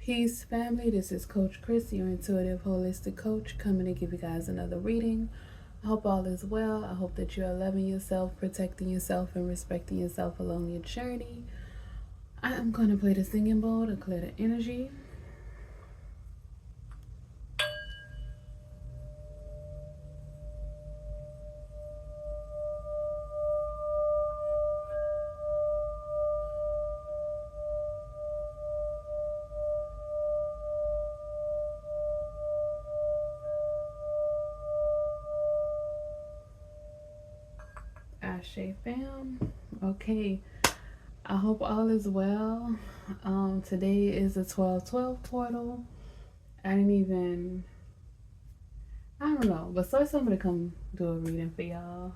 Peace, family. This is Coach Chris, your intuitive holistic coach, coming to give you guys another reading. I hope all is well. I hope that you are loving yourself, protecting yourself, and respecting yourself along your journey. I am going to play the singing bowl to clear the energy. Ashe fam. Okay. I hope all is well. Today is the 12/12 portal. I don't know, but so somebody come do a reading for y'all.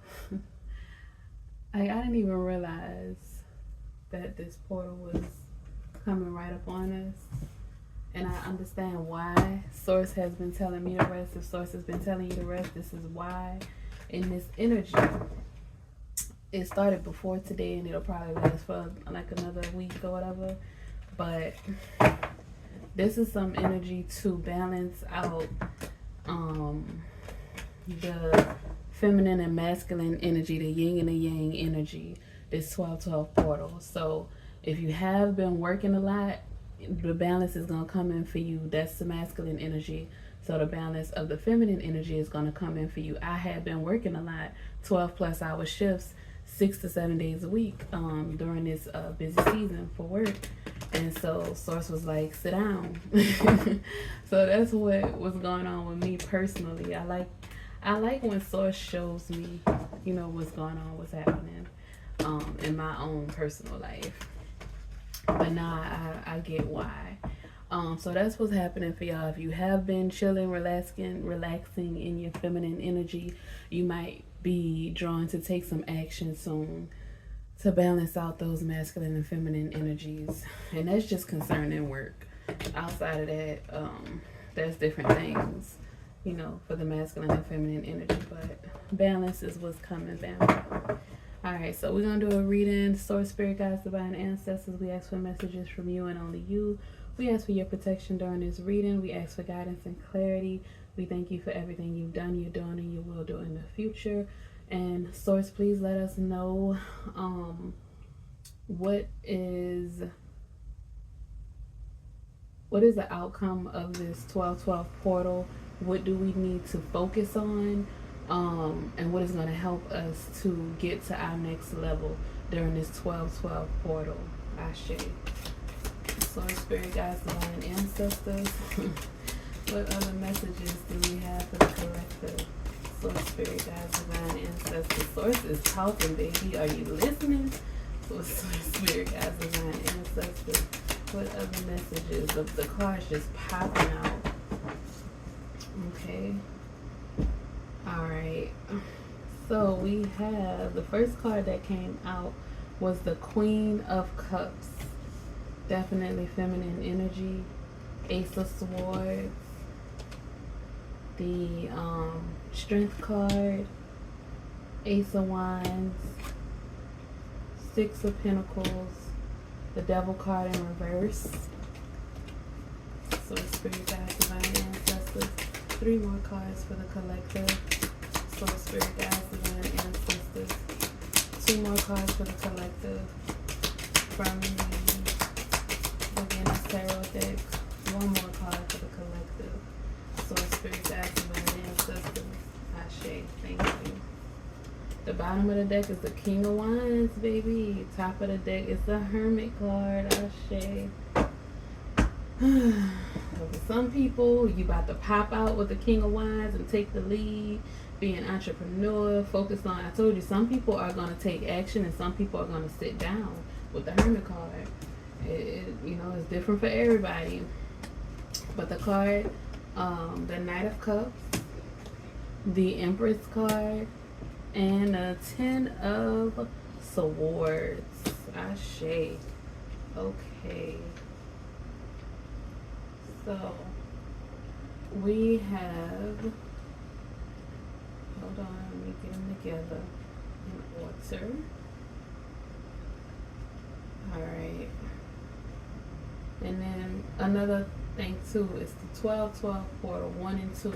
I didn't even realize that this portal was coming right up on us. And I understand why. Source has been telling me to rest. If Source has been telling you to rest, this is why. In this energy, it started before today and it'll probably last for like another week or whatever. But this is some energy to balance out the feminine and masculine energy, the yin and the yang energy, this 12/12 portal. So if you have been working a lot, the balance is going to come in for you. That's the masculine energy. So the balance of the feminine energy is going to come in for you. I have been working a lot, 12 plus hour shifts, 6 to 7 days a week during this busy season for work. And so Source was like, sit down. So that's what was going on with me personally. I like when Source shows me, what's going on, what's happening in my own personal life. But now I get why. So that's what's happening for y'all. If you have been chilling, relaxing in your feminine energy, you might be drawn to take some action soon to balance out those masculine and feminine energies. And that's just concerning work. Outside of that, there's different things, for the masculine and feminine energy. But balance is what's coming down. Alright, so we're going to do a reading. Source, Spirit Guides, Divine Ancestors. We ask for messages from you and only you. We ask for your protection during this reading. We ask for guidance and clarity. We thank you for everything you've done, you're doing, and you will do in the future. And Source, please let us know what is the outcome of this 12/12 portal? What do we need to focus on? And what is going to help us to get to our next level during this 12/12 portal? Ashe. Source, Spirit Guides, Divine Ancestors. What other messages do we have for the collective? Source, Spirit Guides, Divine Ancestors. Source is talking, baby. Are you listening? Source, Spirit Guides, Divine Ancestors. What other messages? The cards just popping out. Okay. Alright. So we have the first card that came out was the Queen of Cups. Definitely feminine energy. Ace of Swords. The Strength card. Ace of Wands. Six of Pentacles. The Devil card in reverse. So Spirit Guides, Divine Ancestors. 3 more cards for the collective. So Spirit Guides, Divine Ancestors. 2 more cards for the collective. From the Venus Tarot deck. 1 more card for the collective. So Spirit Guides, Divine Ancestors. Ashe, thank you. The bottom of the deck is the King of Wands, baby. Top of the deck is the Hermit card. Ashe. For some people, you about to pop out with the King of Wands and take the lead, be an entrepreneur, focus on, I told you, some people are going to take action and some people are going to sit down with the Hermit card. It's different for everybody. But the card, the Knight of Cups, the Empress card, and the 10 of Swords. Ashe. Okay. So, we have, hold on, let me get them together in order. Alright. And then another thing too. It's the 12-12 portal, 1 and 2.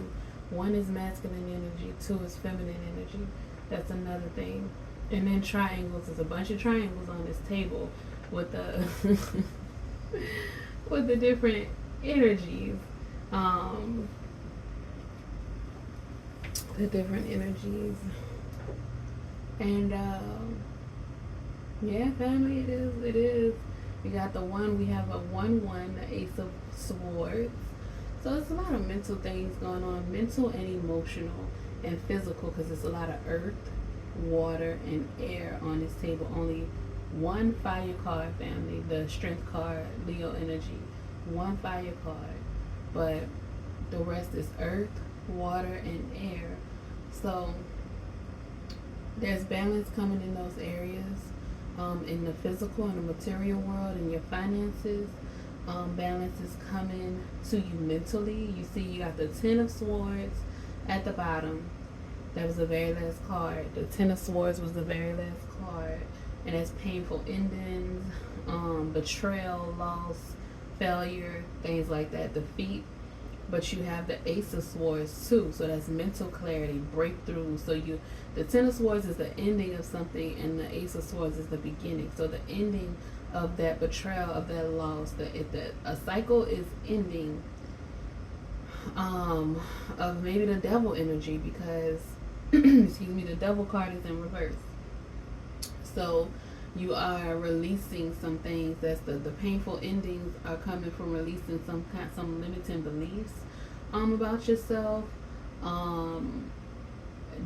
1 is masculine energy, 2 is feminine energy. That's another thing. And then triangles. There's a bunch of triangles on this table with the with the different energies. The different energies. And yeah, family, it is. We got the 1, we have a 1-1, the Ace of Swords. So it's a lot of mental things going on, mental and emotional and physical, because it's a lot of earth, water, and air on this table. Only 1 fire card, family, the strength card, Leo energy. 1 fire card, but the rest is earth, water, and air. So there's balance coming in those areas, in the physical and the material world, in your finances. Balance is coming to you mentally. You see, you got the 10 of Swords at the bottom. That was the very last card. The 10 of Swords was the very last card. And it's painful endings, betrayal, loss, failure, things like that, defeat. But you have the Ace of Swords too, so that's mental clarity, breakthrough. So the 10 of Swords is the ending of something, and the Ace of Swords is the beginning. So the ending of that betrayal, of that loss, a cycle is ending, of maybe the devil energy, because excuse me, the devil card is in reverse. So you are releasing some things. That's the painful endings are coming from releasing some limiting beliefs about yourself,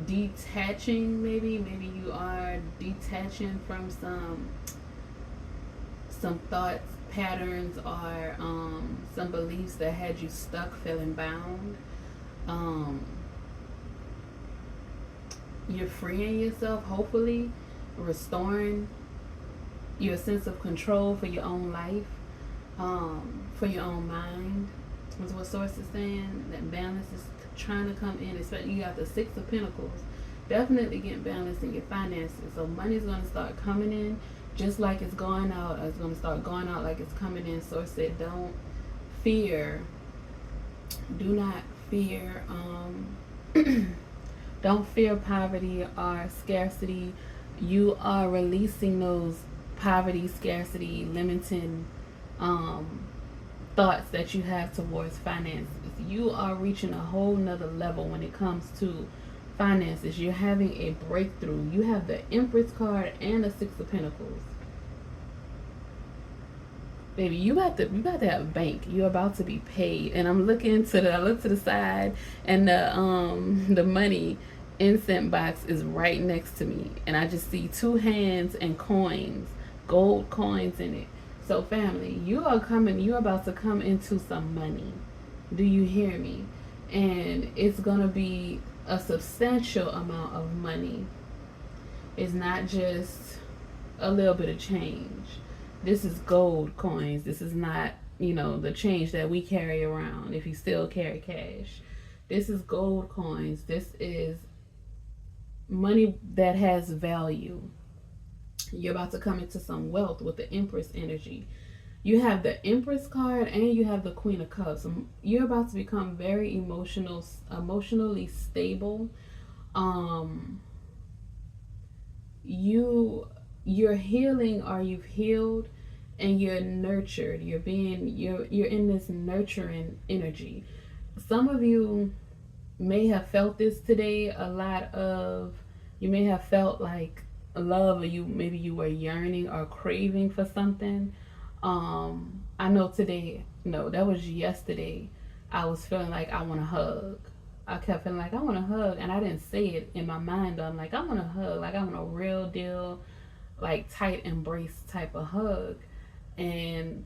detaching. Maybe you are detaching from some thoughts, patterns, or some beliefs that had you stuck, feeling bound. You're freeing yourself, hopefully restoring your sense of control for your own life, for your own mind, is what Source is saying. That balance is trying to come in. Especially you got the 6 of Pentacles. Definitely getting balance in your finances. So money's going to start coming in just like it's going out. It's going to start going out like it's coming in. Source said, don't fear. Do not fear. Don't fear poverty or scarcity. You are releasing those poverty, scarcity, limiting thoughts that you have towards finances. You are reaching a whole nother level when it comes to finances. You're having a breakthrough. You have the Empress card and the 6 of Pentacles. Baby, you about to have a bank. You're about to be paid. And I look to the side, and the money incense box is right next to me, and I just see 2 hands and coins, gold coins in it. So family, you're about to come into some money. Do you hear me? And it's gonna be a substantial amount of money. It's not just a little bit of change. This is gold coins. This is not, the change that we carry around if you still carry cash. This is gold coins. This is money that has value. You're about to come into some wealth with the Empress energy. You have the Empress card and you have the Queen of Cups. You're about to become very emotionally stable. You're healing, or you've healed, and you're nurtured. You're in this nurturing energy. Some of you may have felt this today. You may have felt like love, or maybe you were yearning or craving for something. I know today, no, that was yesterday. I was feeling like I want to hug. I kept feeling like I want to hug, and I didn't say it in my mind. I'm like, I want to hug, like I want a real deal, like tight embrace type of hug. And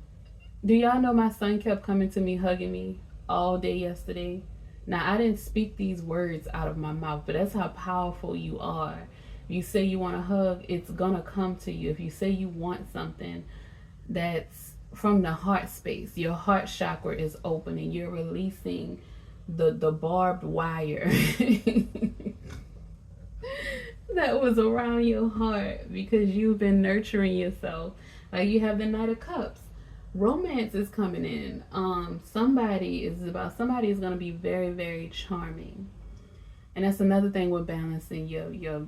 do y'all know my son kept coming to me, hugging me all day yesterday? Now, I didn't speak these words out of my mouth, but that's how powerful you are. If you say you want a hug, it's gonna come to you. If you say you want something that's from the heart space, your heart chakra is open and you're releasing the barbed wire that was around your heart, because you've been nurturing yourself. Like you have the Knight of Cups. Romance is coming in. Somebody is going to be very, very charming. And that's another thing with balancing your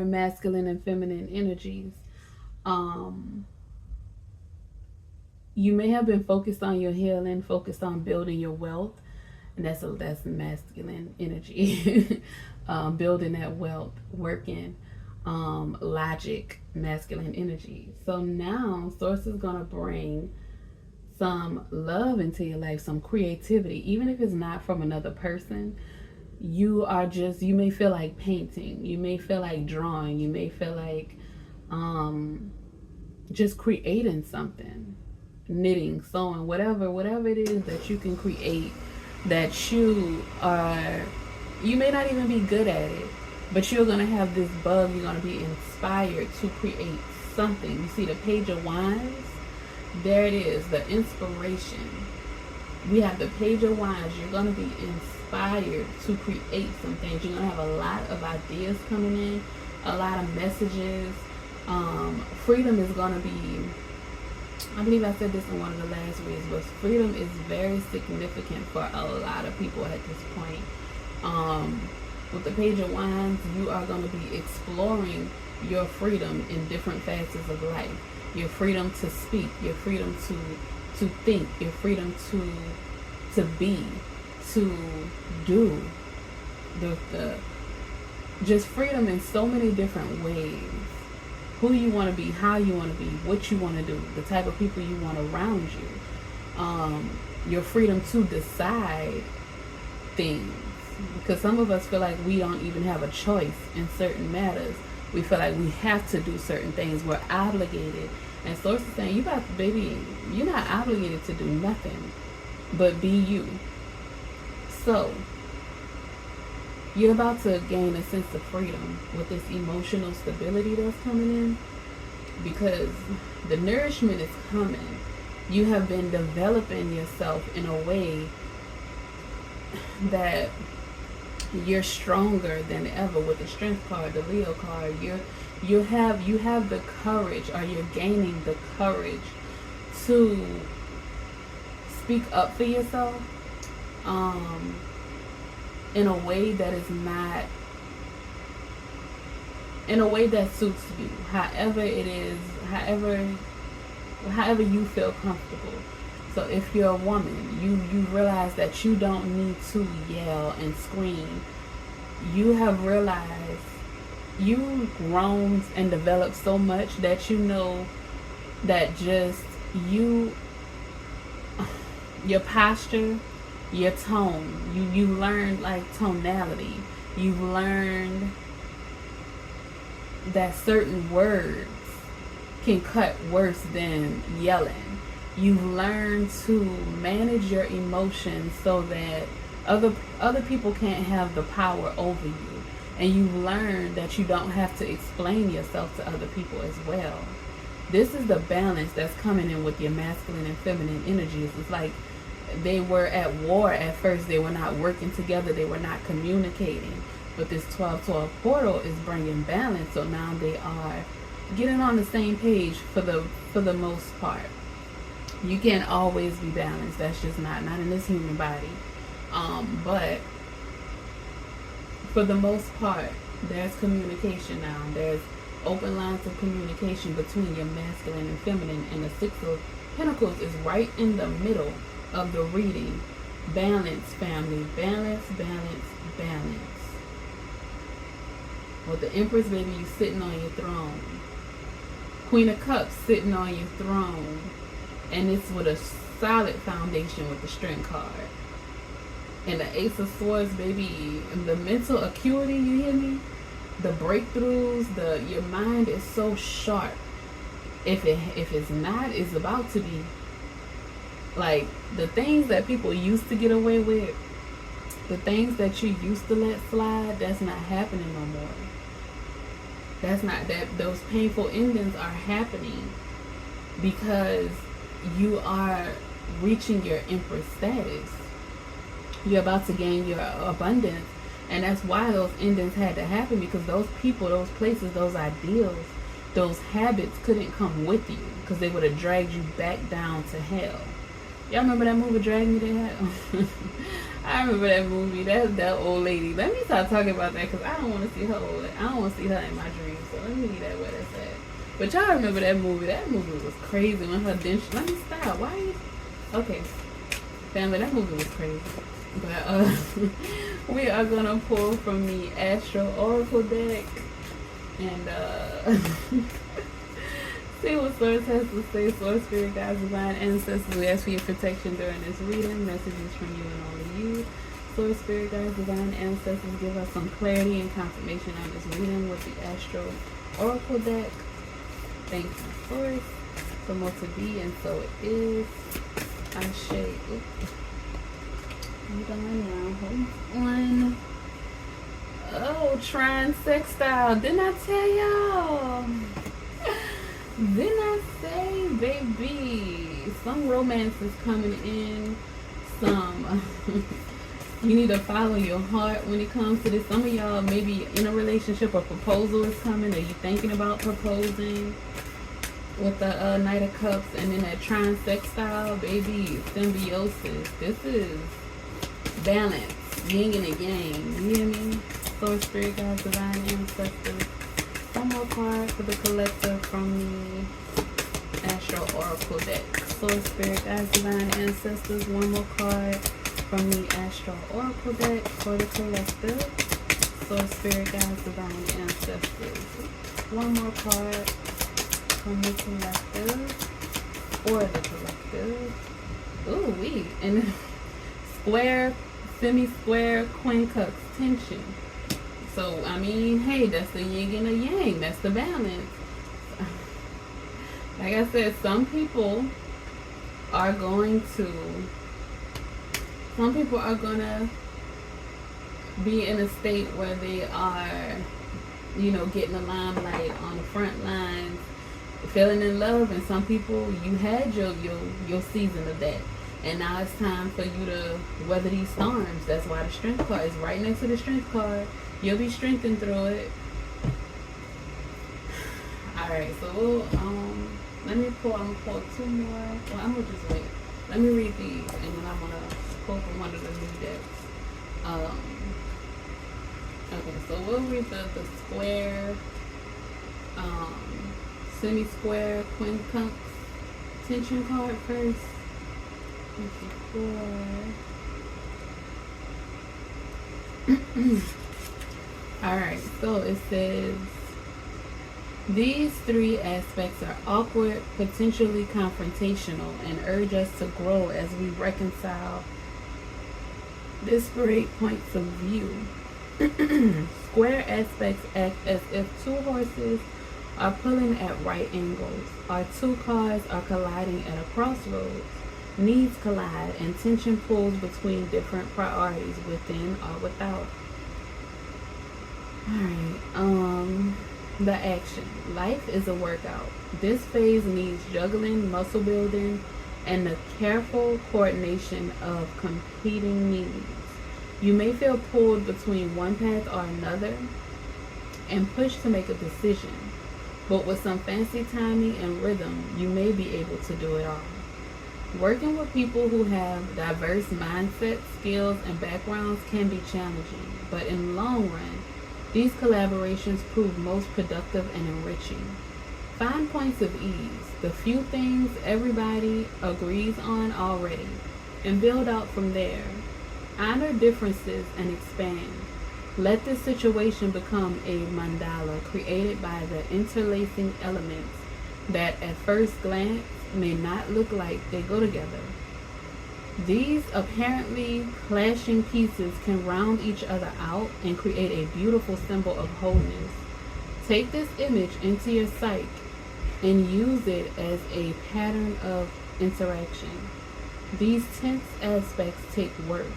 masculine and feminine energies. Um, you may have been focused on your healing, focused on building your wealth, and that's masculine energy. Building that wealth, working, logic, masculine energy. So now Source is gonna bring some love into your life, some creativity, even if it's not from another person. You may feel like painting, you may feel like drawing, you may feel like just creating something, knitting, sewing, whatever it is that you can create, that you may not even be good at it, but you're gonna have this bug. You're gonna be inspired to create something. You see the Page of Wands? There it is, the inspiration. We have the Page of Wands. You're gonna be inspired to create some things. You're gonna have a lot of ideas coming in, a lot of messages. Freedom is gonna be, I believe I said this in one of the last reads, but freedom is very significant for a lot of people at this point. With the Page of Wands, you are going to be exploring your freedom in different facets of life. Your freedom to speak, your freedom to think, your freedom to be, to do. Just freedom in so many different ways. Who you want to be, how you want to be, what you want to do, the type of people you want around you. Your freedom to decide things. Because some of us feel like we don't even have a choice in certain matters. We feel like we have to do certain things. We're obligated. And Source is saying, you're not obligated to do nothing but be you. So, you're about to gain a sense of freedom with this emotional stability that's coming in, because the nourishment is coming. You have been developing yourself in a way that you're stronger than ever. With the Strength card, the Leo card, you have the courage, or you're gaining the courage to speak up for yourself in a way that is not, in a way that suits you, however it is, however you feel comfortable. So if you're a woman, you realize that you don't need to yell and scream. You have realized you've grown and developed so much that you know that just your posture, your tone, you learned like tonality. You've learned that certain words can cut worse than yelling. You've learned to manage your emotions so that other people can't have the power over you. And you've learned that you don't have to explain yourself to other people as well. This is the balance that's coming in with your masculine and feminine energies. It's like they were at war at first. They were not working together. They were not communicating. But this 12-12 portal is bringing balance. So now they are getting on the same page for the most part. You can't always be balanced. That's just not in this human body. But for the most part, there's communication now. There's open lines of communication between your masculine and feminine. And the Six of Pentacles is right in the middle of the reading. Balance, family. Balance, balance, balance. With the Empress, baby, you sitting on your throne. Queen of Cups sitting on your throne. And it's with a solid foundation with the Strength card. And the Ace of Swords, baby, the mental acuity, you hear me? The breakthroughs, your mind is so sharp. If it's not, it's about to be. Like, the things that people used to get away with, the things that you used to let slide, that's not happening no more. Those painful endings are happening because you are reaching your Empress status. You're about to gain your abundance. And that's why those endings had to happen, because those people, those places, those ideals those habits couldn't come with you because they would have dragged you back down to hell. Y'all remember that movie, Drag Me to Hell? I remember that movie. That old lady. Let me stop talking about that because I don't want to see her old. I don't want to see her in my dreams. So let me leave that where that's at. But y'all remember that movie? That movie was crazy when her dentist. Let me stop. Why? Okay, family, that movie was crazy. But we are gonna pull from the Astro Oracle deck and see what Source has to say. Source, Spirit, Guides, Divine Ancestors, we ask for your protection during this reading. Messages from you and only you. Source, Spirit, Guides, Divine Ancestors, give us some clarity and confirmation on this reading with the Astro Oracle deck. Thank you, Source. So more to be, and so it is. Ashe. Hold on now. Hold on. Oh, Trine Sextile. Didn't I tell y'all? Didn't I say, baby? Some romance is coming in. Some. You need to follow your heart when it comes to this. Some of y'all may be in a relationship, a proposal is coming, or you thinking about proposing with the Knight of Cups, and then that Trine Sextile, baby, symbiosis. This is balance, yin and a yang. You hear me? Source, Spirit, Guides, Divine Ancestors. One more card for the collector from the Astro Oracle deck. Source, Spirit, Guides, Divine Ancestors. One more card from the Astro Oracle deck for the collector. Source, Spirit, Guides, Divine Ancestors. One more card from the collector or the collective. Ooh, wee. And square, semi-square, Queen Cups tension. So, I mean, hey, that's the yin and the yang. That's the balance. Like I said, some people are going to be in a state where they are, you know, getting the limelight on the front lines, feeling in love, and some people, you had your season of that. And now it's time for you to weather these storms. That's why the Strength card is right next to the Strength card. You'll be strengthened through it. Alright, so let me pull, I'm gonna pull two more. Well, I'm gonna just wait. Let me read these, and then I'm gonna pull from one of the new decks. Okay, so we'll read the square, semi-square Queen Cups tension card first. Alright, so it says, these three aspects are awkward, potentially confrontational, and urge us to grow as we reconcile disparate points of view. Square aspects act as if two horses are pulling at right angles, or two cars are colliding at a crossroads. Needs collide, and tension pulls between different priorities within or without. Alright, the action. Life is a workout. This phase needs juggling, muscle building, and the careful coordination of competing needs. You may feel pulled between one path or another and pushed to make a decision, but with some fancy timing and rhythm, you may be able to do it all. Working with people who have diverse mindsets, skills, and backgrounds can be challenging, but in the long run, these collaborations prove most productive and enriching. Find points of ease, the few things everybody agrees on already, and build out from there. Honor differences and expand. Let this situation become a mandala created by the interlacing elements that at first glance may not look like they go together. These apparently clashing pieces can round each other out and create a beautiful symbol of wholeness. Take this image into your psyche and use it as a pattern of interaction. These tense aspects take work,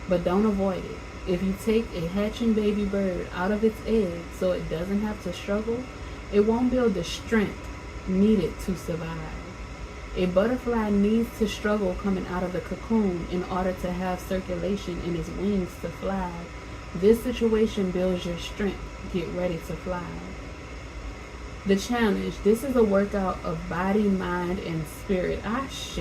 but don't avoid it. If you take a hatching baby bird out of its egg so it doesn't have to struggle, it won't build the strength needed to survive. A butterfly needs to struggle coming out of the cocoon in order to have circulation in its wings to fly. This situation builds your strength. Get ready to fly. The challenge. This is a workout of body, mind, and spirit. Ashe.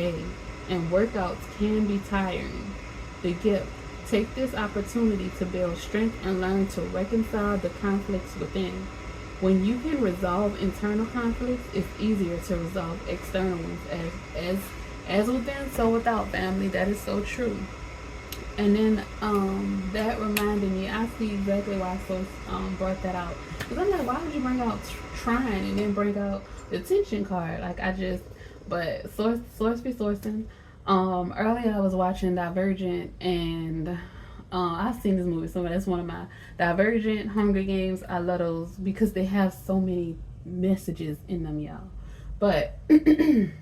And workouts can be tiring. The gift. Take this opportunity to build strength and learn to reconcile the conflicts within. When you can resolve internal conflicts, it's easier to resolve external ones. As within, so without, family. That is so true. And then that reminded me, I see exactly why Source brought that out. Because I'm like, why would you bring out trying and then bring out the tension card? Like, but Source be sourcing. Earlier I was watching Divergent, and I've seen this movie, so that's one of my Divergent, Hunger Games. I love those because they have so many messages in them, y'all. But in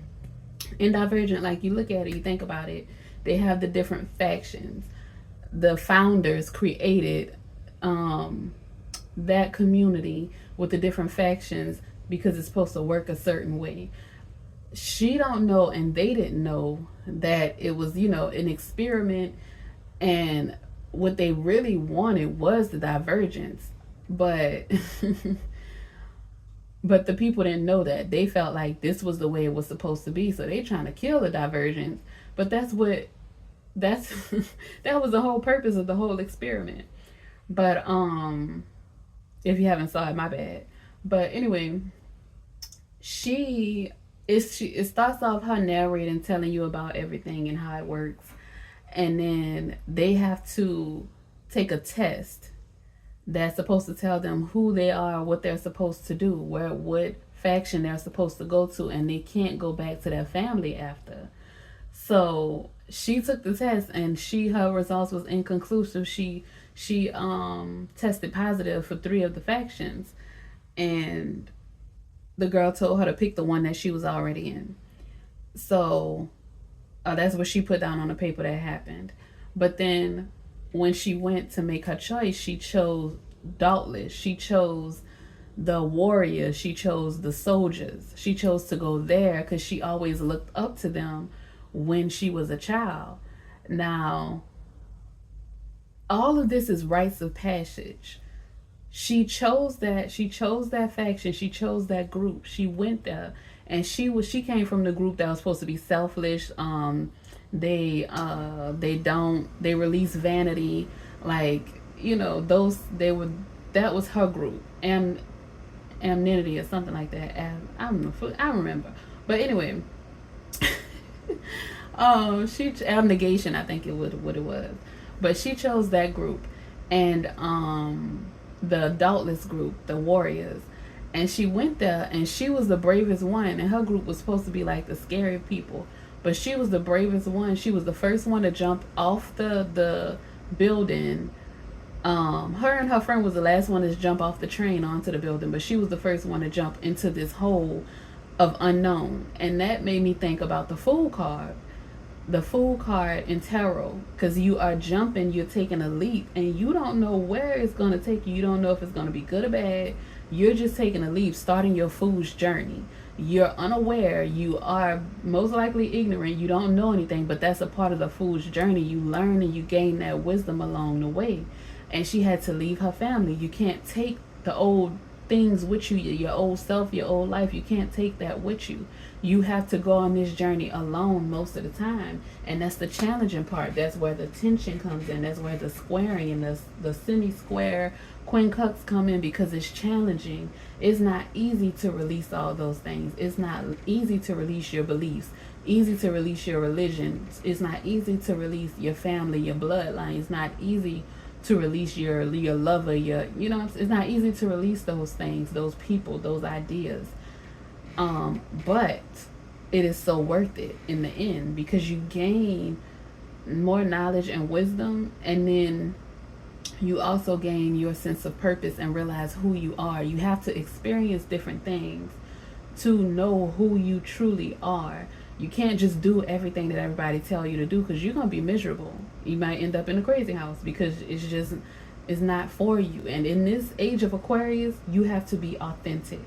Divergent, like, you look at it, you think about it, they have the different factions. The founders created that community with the different factions because it's supposed to work a certain way. She don't know, and they didn't know, that it was, an experiment, and what they really wanted was the divergence. But but the people didn't know that. They felt like this was the way it was supposed to be, so they trying to kill the divergence. But that was the whole purpose of the whole experiment. But if you haven't saw it, my bad. But anyway, it starts off her narrating, telling you about everything and how it works, and then they have to take a test that's supposed to tell them who they are, what they're supposed to do, what faction they're supposed to go to, and they can't go back to their family after. So she took the test, and her results was inconclusive. She tested positive for 3 of the factions, and the girl told her to pick the one that she was already in. So that's what she put down on the paper that happened. But then when she went to make her choice, she chose Dauntless. She chose the warriors. She chose the soldiers. She chose to go there because she always looked up to them when she was a child. Now, all of this is rites of passage. She chose that faction. She chose that group. She went there, and she came from the group that was supposed to be selfish. They release vanity, like, that was her group. Anonymity or something like that. I don't know. I remember. But anyway, abnegation, I think what it was. But she chose that group, and the Dauntless group, the warriors, and she went there, and she was the bravest one, and her group was supposed to be like the scary people, but she was the bravest one. She was the first one to jump off the building. Her and her friend was the last one to jump off the train onto the building, but she was the first one to jump into this hole of unknown. And that made me think about the Fool card in tarot, because you are jumping, you're taking a leap, and you don't know where it's going to take you. You don't know if it's going to be good or bad. You're just taking a leap, starting your fool's journey. You're unaware, you are most likely ignorant, you don't know anything, but that's a part of the fool's journey. You learn and you gain that wisdom along the way. And she had to leave her family. You can't take the old things with you, your old self, your old life. You can't take that with you. You have to go on this journey alone most of the time, and that's the challenging part. That's where the tension comes in. That's where the squaring and the semi-square quincunx come in, because it's challenging. It's not easy to release all those things. It's not easy to release your beliefs, easy to release your religion. It's not easy to release your family, your bloodline. It's not easy to release your lover, it's not easy to release those things, those people, those ideas. But it is so worth it in the end, because you gain more knowledge and wisdom, and then you also gain your sense of purpose and realize who you are. You have to experience different things to know who you truly are. You can't just do everything that everybody tell you to do, because you're going to be miserable. You might end up in a crazy house because it's not for you. And in this age of Aquarius, you have to be authentic.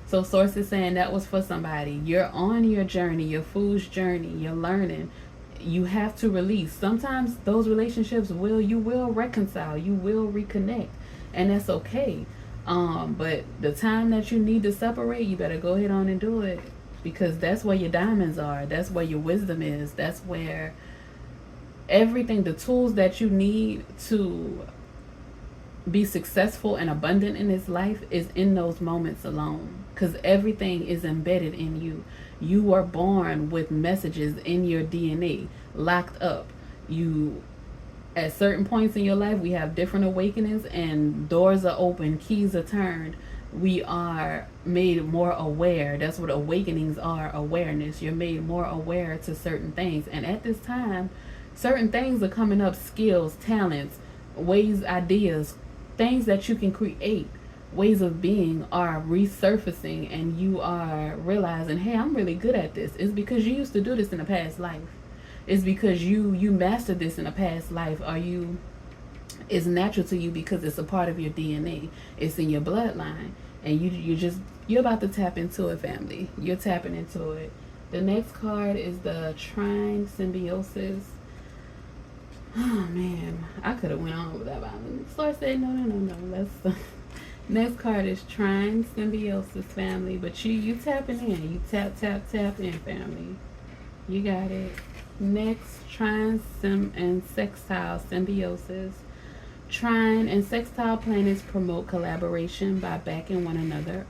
So Source is saying that was for somebody. You're on your journey, your fool's journey, you're learning. You have to release. Sometimes those relationships you will reconcile, you will reconnect, and that's okay. But the time that you need to separate, you better go ahead on and do it, because that's where your diamonds are. That's where your wisdom is. That's where everything, the tools that you need to be successful and abundant in this life, is in those moments alone, because everything is embedded in you. You were born with messages in your DNA locked up. You, at certain points in your life, we have different awakenings, and doors are open, keys are turned. We are made more aware. That's what awakenings are, awareness. You're made more aware to certain things, and at this time, certain things are coming up, skills, talents, ways, ideas, things that you can create, ways of being are resurfacing, and you are realizing, hey, I'm really good at this. It's because you used to do this in a past life. It's because you mastered this in a past life. Or you, it's natural to you because it's a part of your DNA. It's in your bloodline, and you're about to tap into it, family. You're tapping into it. The next card is the Trine Symbiosis. Oh man, I could have went on with that, but Lord said no. Let's. Next card is Trine Symbiosis, family. But you tapping in. You tap in, family. You got it. Next, Trine and Sextile Symbiosis. Trine and sextile planets promote collaboration by backing one another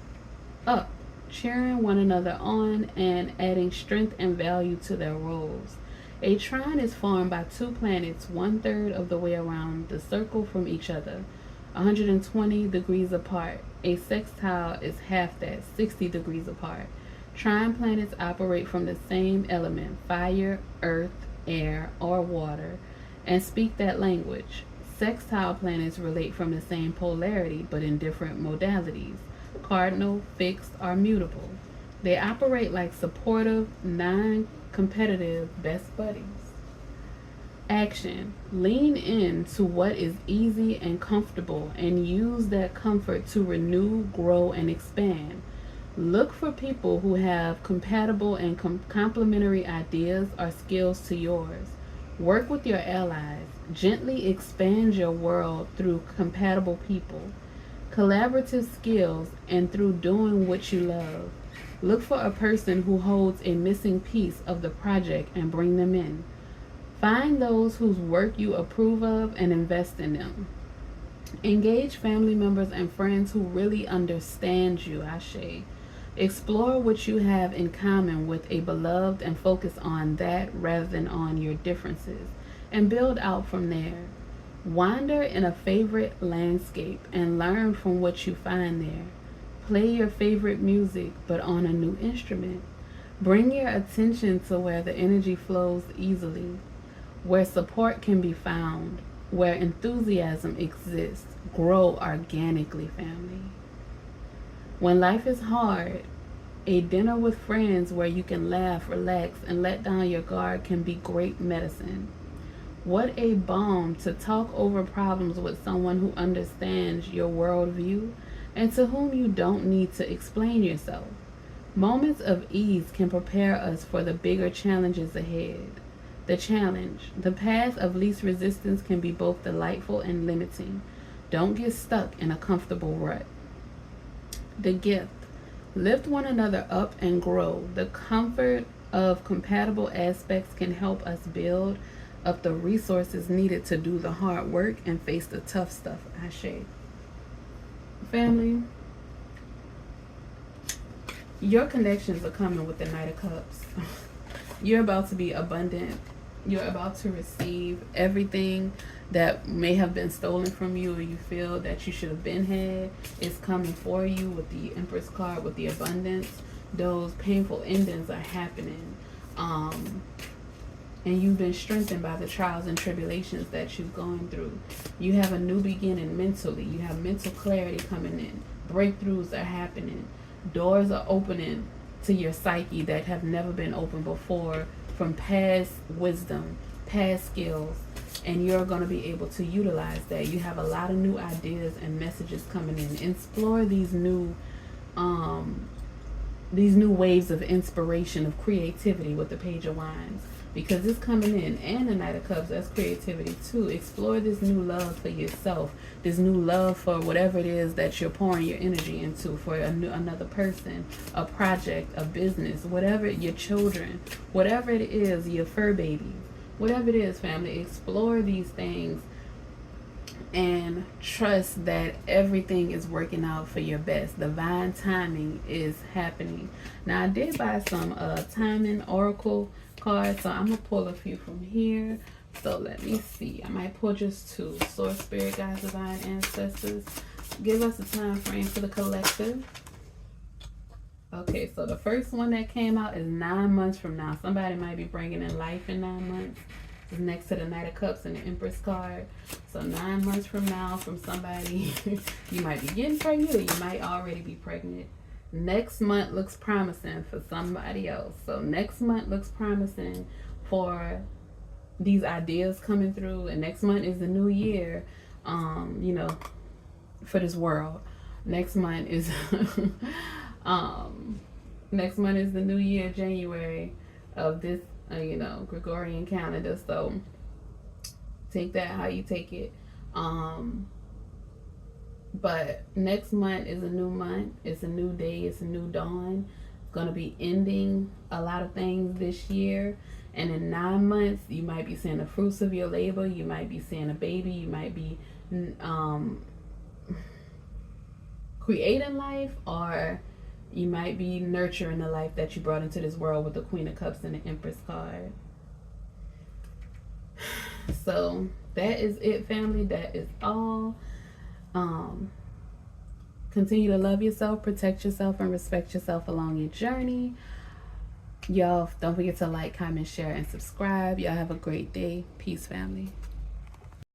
up, cheering one another on, and adding strength and value to their roles. A trine is formed by two planets 1/3 of the way around the circle from each other, 120 degrees apart. A sextile is half that, 60 degrees apart. Trine planets operate from the same element, fire, earth, air, or water, and speak that language. Sextile planets relate from the same polarity, but in different modalities, cardinal, fixed, or mutable. They operate like supportive, non-competitive best buddies. Action. Lean in to what is easy and comfortable, and use that comfort to renew, grow, and expand. Look for people who have compatible and complementary ideas or skills to yours. Work with your allies. Gently expand your world through compatible people, collaborative skills, and through doing what you love. Look for a person who holds a missing piece of the project and bring them in. Find those whose work you approve of and invest in them. Engage family members and friends who really understand you, Ashe. Explore what you have in common with a beloved and focus on that rather than on your differences, and build out from there. Wander in a favorite landscape and learn from what you find there. Play your favorite music, but on a new instrument. Bring your attention to where the energy flows easily, where support can be found, where enthusiasm exists. Grow organically, family. When life is hard, a dinner with friends where you can laugh, relax, and let down your guard can be great medicine. What a balm to talk over problems with someone who understands your worldview and to whom you don't need to explain yourself. Moments of ease can prepare us for the bigger challenges ahead. The challenge, the path of least resistance, can be both delightful and limiting. Don't get stuck in a comfortable rut. The gift. Lift one another up and grow. The comfort of compatible aspects can help us build up the resources needed to do the hard work and face the tough stuff. Ashe. Family, your connections are coming with the Knight of Cups. You're about to be abundant. You're about to receive everything that may have been stolen from you, or you feel that you should have been had, is coming for you with the Empress card, with the abundance. Those painful endings are happening. And you've been strengthened by the trials and tribulations that you've gone through. You have a new beginning mentally. You have mental clarity coming in. Breakthroughs are happening. Doors are opening to your psyche that have never been opened before, from past wisdom, past skills, and you're going to be able to utilize that. You have a lot of new ideas and messages coming in. Explore these new these new waves of inspiration, of creativity with the Page of Wands, because it's coming in, and the Knight of Cups, that's creativity too. Explore this new love for yourself, this new love for whatever it is that you're pouring your energy into, for another person, a project, a business, whatever, your children, whatever it is, your fur babies, whatever it is, family. Explore these things and trust that everything is working out for your best. Divine timing is happening. Now, I did buy some timing oracle cards, so I'm gonna pull a few from here. So let me see. I might pull just two. Source, Spirit, Guides, Divine Ancestors. Give us a time frame for the collective. Okay, so the first one that came out is 9 months from now. Somebody might be bringing in life in 9 months. It's next to the Knight of Cups and the Empress card. So 9 months from now, from somebody, you might be getting pregnant, or you might already be pregnant. Next month looks promising for somebody else. So next month looks promising for these ideas coming through. And next month is the new year, you know, for this world. Next month is next month is the new year, January of this, you know, Gregorian calendar. So take that how you take it. But next month is a new month. It's a new day. It's a new dawn. It's going to be ending a lot of things this year. And in 9 months, you might be seeing the fruits of your labor. You might be seeing a baby. You might be creating life, or you might be nurturing the life that you brought into this world with the Queen of Cups and the Empress card. So that is it, family. That is all. Continue to love yourself, protect yourself, and respect yourself along your journey. Y'all, don't forget to like, comment, share, and subscribe. Y'all have a great day. Peace, family.